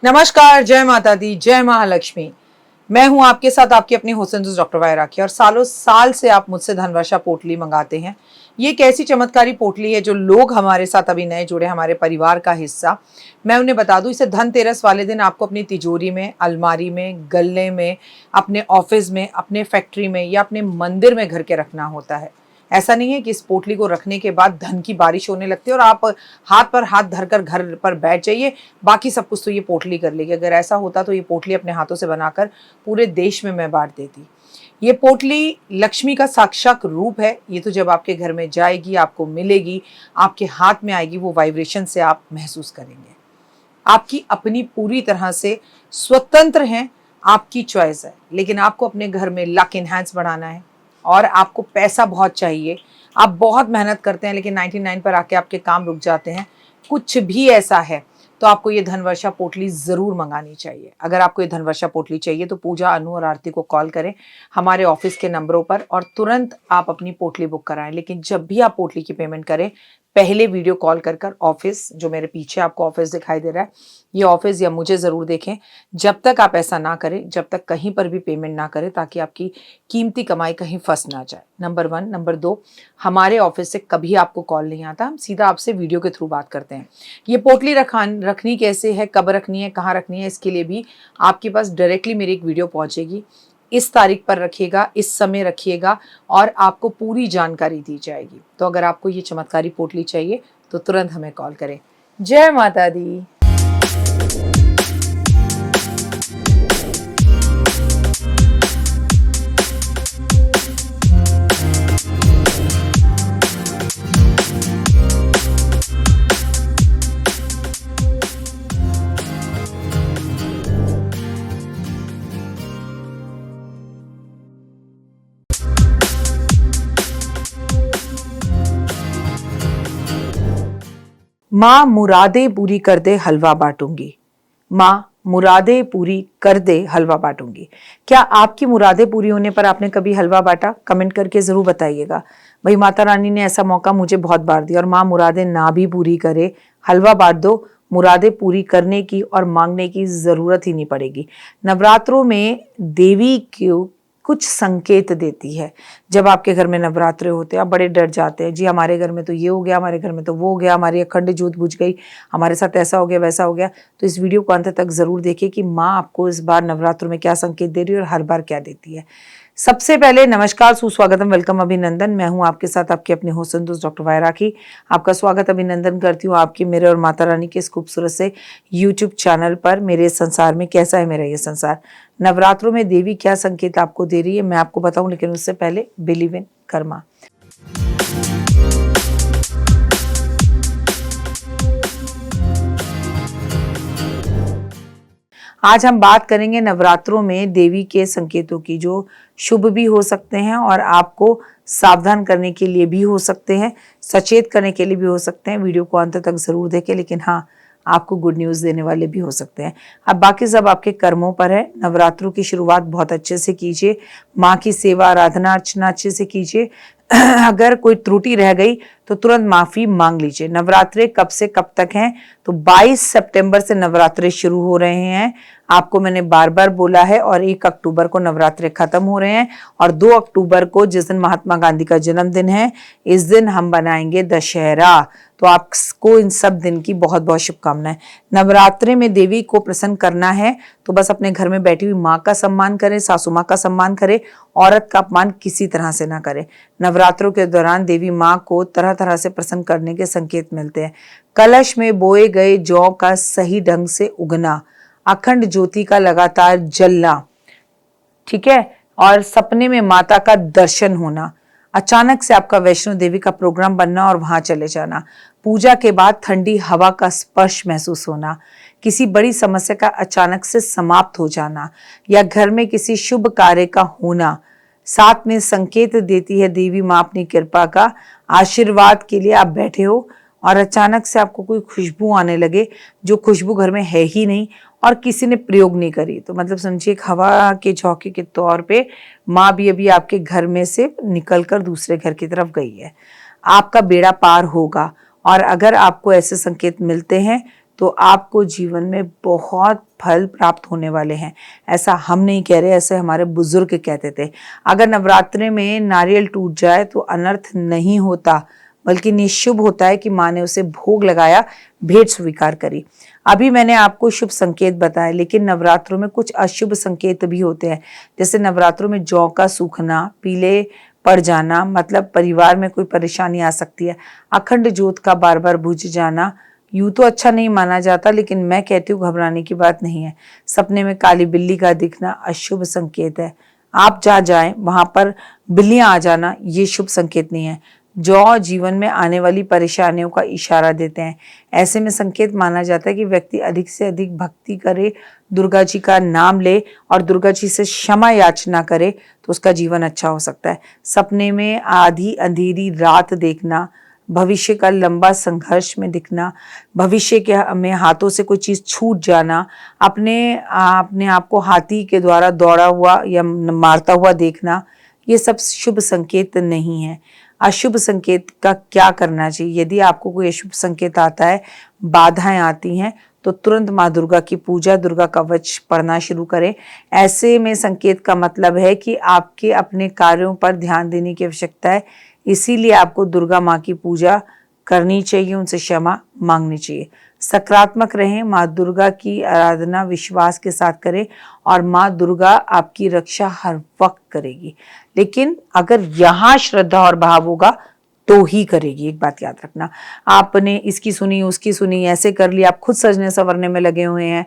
नमस्कार, जय माता दी, जय महालक्ष्मी। मैं हूं आपके साथ आपकी अपनी हुसैन दोस्त डॉक्टर वायरा की। और सालों साल से आप मुझसे धनवर्षा पोटली मंगाते हैं। ये एक ऐसी चमत्कारी पोटली है जो लोग हमारे साथ अभी नए जुड़े, हमारे परिवार का हिस्सा। मैं उन्हें बता दूं, इसे धनतेरस वाले दिन आपको अपनी तिजोरी में, अलमारी में, गल्ले में, अपने ऑफिस में, अपने फैक्ट्री में या अपने मंदिर में घर के रखना होता है। ऐसा नहीं है कि इस पोटली को रखने के बाद धन की बारिश होने लगती है और आप हाथ पर हाथ धरकर घर पर बैठ जाइए, बाकी सब कुछ तो ये पोटली कर लेगी। अगर ऐसा होता तो ये पोटली अपने हाथों से बनाकर पूरे देश में मैं बांट देती। ये पोटली लक्ष्मी का साक्षात रूप है। ये तो जब आपके घर में जाएगी, आपको मिलेगी, आपके हाथ में आएगी, वो वाइब्रेशन से आप महसूस करेंगे। आपकी अपनी पूरी तरह से स्वतंत्र हैं, आपकी चॉइस है। लेकिन आपको अपने घर में लक इनहैंस बढ़ाना है और आपको पैसा बहुत चाहिए। आप बहुत मेहनत करते हैं लेकिन 99 पर आके आपके काम रुक जाते हैं। कुछ भी ऐसा है तो आपको ये धनवर्षा पोटली ज़रूर मंगानी चाहिए। अगर आपको ये धनवर्षा पोटली चाहिए तो पूजा, अनु और आरती को कॉल करें हमारे ऑफिस के नंबरों पर और तुरंत आप अपनी पोटली बुक कराएं। लेकिन जब भी आप पोटली की पेमेंट करें, पहले वीडियो कॉल कर ऑफिस, जो मेरे पीछे आपको ऑफिस दिखाई दे रहा है, ये ऑफिस या मुझे ज़रूर देखें। जब तक आप ऐसा ना करें, जब तक कहीं पर भी पेमेंट ना करें, ताकि आपकी कीमती कमाई कहीं फंस ना जाए। नंबर 1। नंबर 2, हमारे ऑफिस से कभी आपको कॉल नहीं आता, हम सीधा आपसे वीडियो के थ्रू बात करते हैं। ये पोटली रखनी कैसे है, कब रखनी है, कहाँ रखनी है, इसके लिए भी आपके पास डायरेक्टली मेरी एक वीडियो पहुँचेगी। इस तारीख पर रखिएगा, इस समय रखिएगा और आपको पूरी जानकारी दी जाएगी। तो अगर आपको ये चमत्कारी पोटली चाहिए तो तुरंत हमें कॉल करें। जय माता दी। माँ मुरादें पूरी कर दे हलवा बांटूंगी। माँ मुरादें पूरी कर दे हलवा बांटूंगी। क्या आपकी मुरादें पूरी होने पर आपने कभी हलवा बांटा? कमेंट करके जरूर बताइएगा। भाई, माता रानी ने ऐसा मौका मुझे बहुत बार दिया। और माँ मुरादें ना भी पूरी करे, हलवा बांट दो, मुरादें पूरी करने की और मांगने की जरूरत ही नहीं पड़ेगी। नवरात्रों में देवी क्यों कुछ संकेत देती है। जब आपके घर में नवरात्रे होते हैं, आप बड़े डर जाते हैं, जी हमारे घर में तो ये हो गया, हमारे घर में तो वो हो गया, हमारी अखंड ज्योत बुझ गई, हमारे साथ ऐसा हो गया, वैसा हो गया। तो इस वीडियो को अंत तक जरूर देखिए कि माँ आपको इस बार नवरात्रों में क्या संकेत दे रही है और हर बार क्या देती है। सबसे पहले नमस्कार, सुस्वागतम, वेलकम, अभिनंदन। मैं हूं आपके साथ आपकी अपनी हुसैन दोस्त डॉक्टर वायरा की। आपका स्वागत, अभिनंदन करती हूँ आपकी, मेरे और माता रानी के इस खूबसूरत से यूट्यूब चैनल पर। मेरे संसार में कैसा है मेरा ये संसार। नवरात्रों में देवी क्या संकेत आपको दे रही है मैं आपको बताऊं, लेकिन उससे पहले बिलीव इन कर्मा। आज हम बात करेंगे नवरात्रों में देवी के संकेतों की, जो शुभ भी हो सकते हैं और आपको सावधान करने के लिए भी हो सकते हैं, सचेत करने के लिए भी हो सकते हैं। वीडियो को अंत तक जरूर देखें, लेकिन हाँ, आपको गुड न्यूज़ देने वाले भी हो सकते हैं। अब बाकी सब आपके कर्मों पर है। नवरात्रों की शुरुआत बहुत अच्छे से कीजिए, माँ की सेवा, आराधना, अर्चना अच्छे से कीजिए। अगर कोई त्रुटि रह गई तो तुरंत माफी मांग लीजिए। नवरात्रे कब से कब तक हैं? तो 22 सितंबर से नवरात्रे शुरू हो रहे हैं। आपको मैंने बार बार बोला है। और 1 अक्टूबर को नवरात्रे खत्म हो रहे हैं और 2 अक्टूबर को, जिस दिन महात्मा गांधी का जन्मदिन है, इस दिन हम बनाएंगे दशहरा। तो आपको इन सब दिन की बहुत बहुत शुभकामनाएं। नवरात्रे में देवी को प्रसन्न करना है तो बस अपने घर में बैठी हुई माँ का सम्मान करें, सासू माँ का सम्मान करें, औरत का अपमान किसी तरह से ना करें। नवरात्रों के दौरान देवी माँ को तरह तरह से प्रसन्न करने के संकेत मिलते हैं। कलश में बोए गए जौ का सही ढंग से उगना, अखंड ज्योति का लगातार जलना, ठीक है, और सपने में माता का दर्शन होना, अचानक से आपका वैष्णो देवी का प्रोग्राम बनना और वहां चले जाना, पूजा के बाद ठंडी हवा का स्पर्श महसूस होना, किसी बड़ी समस्या का अचानक से समाप्त हो जाना, या घर में किसी शुभ कार्य का होना। साथ में संकेत देती है देवी माँ अपनी कृपा का। आशीर्वाद के लिए आप बैठे हो और अचानक से आपको कोई खुशबू आने लगे, जो खुशबू घर में है ही नहीं और किसी ने प्रयोग नहीं करी। तो मतलब समझिए एक हवा के झोंके के तौर पे माँ भी अभी आपके घर में से निकलकर दूसरे घर की तरफ गई है। आपका बेड़ा पार होगा। और अगर आपको ऐसे संकेत मिलते हैं तो आपको जीवन में बहुत फल प्राप्त होने वाले हैं। ऐसा हम नहीं कह रहे, ऐसे हमारे बुजुर्ग कहते थे। अगर नवरात्रि में नारियल टूट जाए तो अनर्थ नहीं होता, बल्कि निशुभ होता है कि माँ ने उसे भोग लगाया, भेंट स्वीकार करी। अभी मैंने आपको शुभ संकेत बताए, लेकिन नवरात्रों में कुछ अशुभ संकेत भी होते हैं। जैसे नवरात्रों में जौ का सूखना, पीले पड़ जाना, मतलब परिवार में कोई परेशानी आ सकती है। अखंड ज्योत का बार बार बुझ जाना यूं तो अच्छा नहीं माना जाता, लेकिन मैं कहती हूँ घबराने की बात नहीं है। सपने में काली बिल्ली का दिखना अशुभ संकेत है। आप जहाँ जाएं वहां पर बिल्लियां आ जाना ये शुभ संकेत नहीं है। जौ जीवन में आने वाली परेशानियों का इशारा देते हैं। ऐसे में संकेत माना जाता है कि व्यक्ति अधिक से अधिक भक्ति करे, दुर्गा जी का नाम ले और दुर्गा जी से क्षमा याचना करे तो उसका जीवन अच्छा हो सकता है। सपने में आधी अंधेरी रात देखना, भविष्य का लंबा संघर्ष में दिखना, भविष्य के में हाथों से कोई चीज छूट जाना, अपने आप को हाथी के द्वारा दौड़ा हुआ या मारता हुआ देखना, ये सब शुभ संकेत नहीं है। अशुभ संकेत का क्या करना चाहिए? यदि आपको कोई अशुभ संकेत आता है, बाधाएं आती हैं, तो तुरंत माँ दुर्गा की पूजा, दुर्गा कवच पढ़ना शुरू करें। ऐसे में संकेत का मतलब है कि आपके अपने कार्यों पर ध्यान देने की आवश्यकता है। इसीलिए आपको दुर्गा माँ की पूजा करनी चाहिए, उनसे क्षमा मांगनी चाहिए। सकारात्मक रहें, माँ दुर्गा की आराधना विश्वास के साथ करें और माँ दुर्गा आपकी रक्षा हर वक्त करेगी। लेकिन अगर यहाँ श्रद्धा और भाव होगा तो ही करेगी। एक बात याद रखना, आपने इसकी सुनी उसकी सुनी, ऐसे कर लिया, आप खुद सजने संवरने में लगे हुए हैं।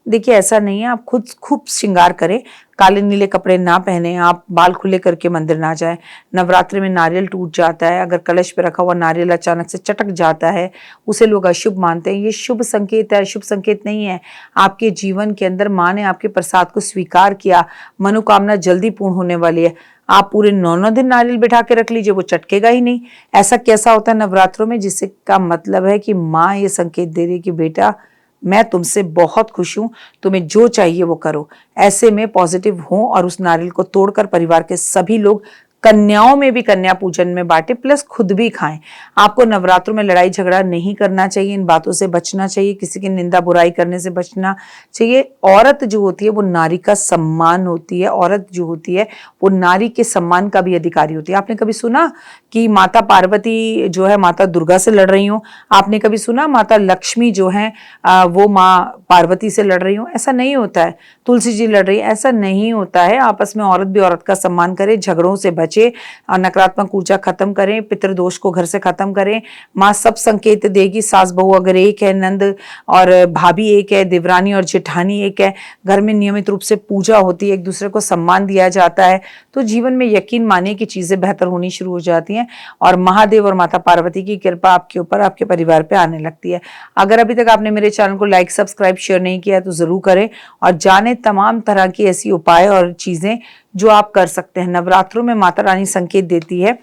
देखिए ऐसा नहीं है, आप खुद खूब श्रृंगार करें, काले नीले कपड़े ना पहने, आप बाल खुले करके मंदिर ना जाए। नवरात्रि में नारियल टूट जाता है, अगर कलश पे रखा हुआ नारियल अचानक से चटक जाता है, उसे लोग अशुभ मानते हैं। ये शुभ संकेत है, अशुभ संकेत नहीं है। आपके जीवन के अंदर माँ ने आपके प्रसाद को स्वीकार किया, मनोकामना जल्दी पूर्ण होने वाली है। आप पूरे 9 दिन नारियल बिठा के रख लीजिए, वो चटकेगा ही नहीं। ऐसा कैसा होता है नवरात्रों में, जिससे का मतलब है कि माँ ये संकेत दे रही है कि बेटा मैं तुमसे बहुत खुश हूं, तुम्हें जो चाहिए वो करो। ऐसे में पॉजिटिव हो और उस नारियल को तोड़कर परिवार के सभी लोग, कन्याओं में भी कन्या पूजन में बांटे, प्लस खुद भी खाएं। आपको नवरात्रों में लड़ाई झगड़ा नहीं करना चाहिए, इन बातों से बचना चाहिए, किसी की निंदा बुराई करने से बचना चाहिए। औरत जो होती है वो नारी का सम्मान होती है, औरत जो होती है वो नारी के सम्मान का भी अधिकारी होती है। आपने कभी सुना कि माता पार्वती जो है माता दुर्गा से लड़ रही हो? आपने कभी सुना माता लक्ष्मी जो है वो माँ पार्वती से लड़ रही हो? ऐसा नहीं होता है। तुलसी जी लड़ रही है, ऐसा नहीं होता है। आपस में औरत भी औरत का सम्मान करे, झगड़ों से बचे, नकारात्मक ऊर्जा खत्म करें, पितृदोष को घर से खत्म करें। माँ सब संकेत देगी। सास बहू अगर एक है, नंद और भाभी एक है, देवरानी और जेठानी एक है, घर में नियमित रूप से पूजा होती है, एक दूसरे को सम्मान दिया जाता है, तो जीवन में यकीन मानिए कि चीजें बेहतर होनी शुरू हो जाती हैं और महादेव और माता पार्वती की कृपा आपके ऊपर, आपके परिवार पे आने लगती है। अगर अभी तक आपने मेरे चैनल को लाइक, सब्सक्राइब, शेयर नहीं किया तो जरूर करें और जाने तमाम तरह की ऐसी उपाय और चीजें जो आप कर सकते हैं। नवरात्रों में माता रानी संकेत देती है,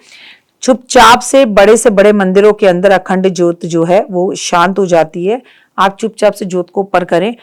चुपचाप से बड़े मंदिरों के अंदर अखंड ज्योत जो है वो शांत हो जाती है। आप चुपचाप से ज्योत को ऊपर करें,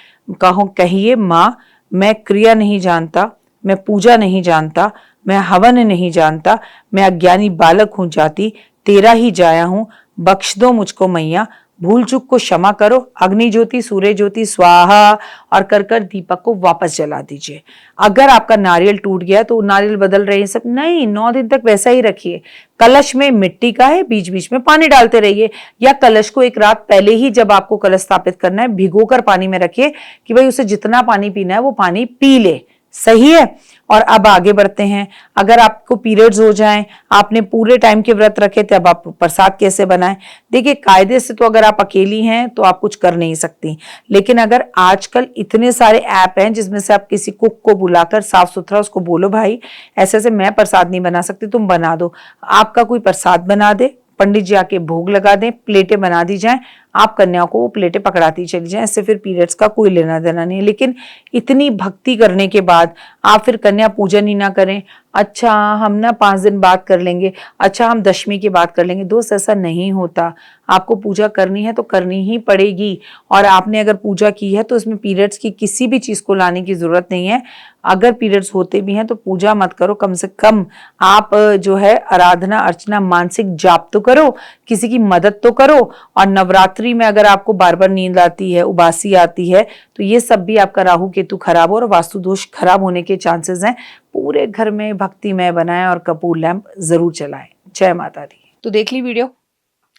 कहिए माँ मैं क्रिया नहीं जानता, मैं पूजा नहीं जानता, मैं हवन नहीं जानता, मैं अज्ञानी बालक हूं जाति, तेरा ही जाया हूं, बख्श दो मुझको मैया, भूल चूक को क्षमा करो, अग्नि ज्योति सूर्य ज्योति स्वाहा और कर दीपक को वापस जला दीजिए। अगर आपका नारियल टूट गया तो नारियल बदल रहे हैं सब नहीं, 9 दिन तक वैसा ही रखिए। कलश में मिट्टी का है, बीच बीच में पानी डालते रहिए, या कलश को एक रात पहले ही जब आपको कलश स्थापित करना है भिगोकर पानी में रखिए कि भाई उसे जितना पानी पीना है वो पानी पी ले। सही है। और अब आगे बढ़ते हैं। अगर आपको पीरियड्स हो जाएं, आपने पूरे टाइम के व्रत रखे थे, अब आप प्रसाद कैसे बनाएं? देखिए कायदे से तो अगर आप अकेली हैं तो आप कुछ कर नहीं सकती, लेकिन अगर आजकल इतने सारे ऐप हैं जिसमें से आप किसी कुक को बुलाकर साफ सुथरा उसको बोलो भाई ऐसे ऐसे मैं प्रसाद नहीं बना सकती, तुम बना दो, आपका कोई प्रसाद बना दे, पंडित जी आके भोग लगा दें, प्लेटें बना दी जाएं, आप कन्याओं को वो प्लेटें पकड़ाती चली जाएं। इससे फिर पीरियड्स का कोई लेना देना नहीं है। लेकिन इतनी भक्ति करने के बाद आप फिर कन्या पूजन ही ना करें, अच्छा हम ना 5 दिन बात कर लेंगे, अच्छा हम दशमी की बात कर लेंगे। दोस्त ऐसा नहीं होता, आपको पूजा करनी है तो करनी ही पड़ेगी। और आपने अगर पूजा की है तो उसमें पीरियड्स की किसी भी चीज़ को लाने की ज़रूरत नहीं है। अगर पीरियड्स होते भी हैं तो पूजा मत करो, कम से कम आप जो है आराधना अर्चना मानसिक जाप तो करो, किसी की मदद तो करो। और नवरात्रि में अगर आपको बार बार नींद आती है, उबासी आती है, तो ये सब भी आपका राहु केतु खराब हो और वास्तु दोष खराब होने के चांसेस हैं। पूरे घर में भक्तिमय बनाएं और कपूर लैंप जरूर जलाएं। जय माता दी। तो देख ली वीडियो,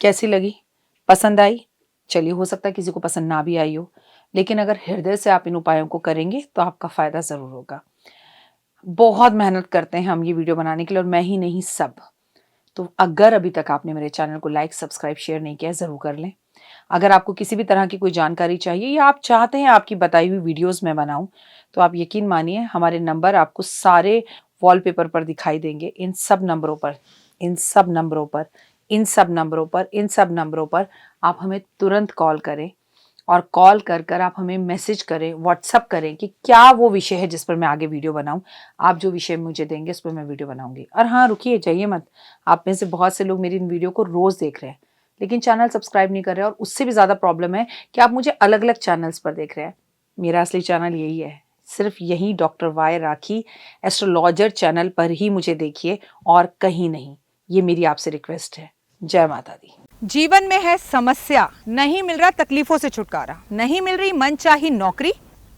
कैसी लगी, पसंद आई? चलिए, हो सकता है किसी को पसंद ना भी आई हो, लेकिन अगर हृदय से आप इन उपायों को करेंगे तो आपका फायदा जरूर होगा। बहुत मेहनत करते हैं हम ये वीडियो बनाने के लिए, और मैं ही नहीं सब। तो अगर अभी तक आपने मेरे चैनल को लाइक सब्सक्राइब शेयर नहीं किया, जरूर कर लें। अगर आपको किसी भी तरह की कोई जानकारी चाहिए या आप चाहते हैं आपकी बताई हुई वीडियोस मैं बनाऊं, तो आप यकीन मानिए हमारे नंबर आपको सारे वॉलपेपर पर दिखाई देंगे। इन सब नंबरों पर, इन सब नंबरों पर, इन सब नंबरों पर, इन सब नंबरों पर आप हमें तुरंत कॉल करें, और कॉल कर कर आप हमें मैसेज करें, व्हाट्सअप करें कि क्या वो विषय है जिस पर मैं आगे वीडियो बनाऊं। आप जो विषय मुझे देंगे उस पर मैं वीडियो बनाऊंगी। और हाँ, रुकिए, जाइए मत। आप में से बहुत से लोग मेरी इन वीडियो को रोज देख रहे हैं लेकिन चैनल सब्सक्राइब नहीं कर रहे हैं, और उससे भी ज़्यादा प्रॉब्लम है कि आप मुझे अलग अलग चैनल्स पर देख रहे हैं। मेरा असली चैनल यही है, सिर्फ यही डॉक्टर वाई राखी एस्ट्रोलॉजर चैनल पर ही मुझे देखिए, और कहीं नहीं। ये मेरी आपसे रिक्वेस्ट है। जय माता दी। जीवन में है समस्या, नहीं मिल रहा तकलीफों से छुटकारा, नहीं मिल रही मनचाही नौकरी,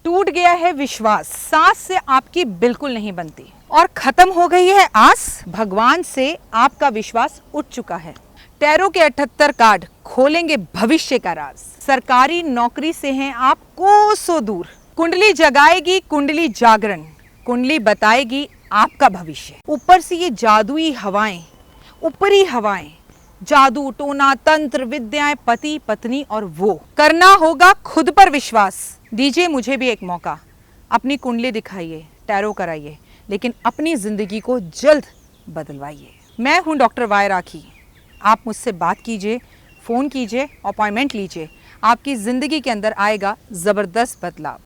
टूट गया है विश्वास, सांस से आपकी बिल्कुल नहीं बनती, और खत्म हो गई है आस, भगवान से आपका विश्वास उठ चुका है। टैरो के 78 कार्ड खोलेंगे भविष्य का राज। सरकारी नौकरी से हैं आप कोसों दूर, कुंडली जगाएगी कुंडली जागरण, कुंडली बताएगी आपका भविष्य। ऊपर से ये जादुई हवाएं, ऊपरी हवाएं, जादू टोना तंत्र विद्याएं, पति पत्नी और वो, करना होगा खुद पर विश्वास। दीजिए मुझे भी एक मौका, अपनी कुंडली दिखाइए, टैरो कराइए, लेकिन अपनी जिंदगी को जल्द बदलवाइए। मैं हूं डॉक्टर वाई राखी। आप मुझसे बात कीजिए, फ़ोन कीजिए, अपॉइंटमेंट लीजिए, आपकी ज़िंदगी के अंदर आएगा ज़बरदस्त बदलाव।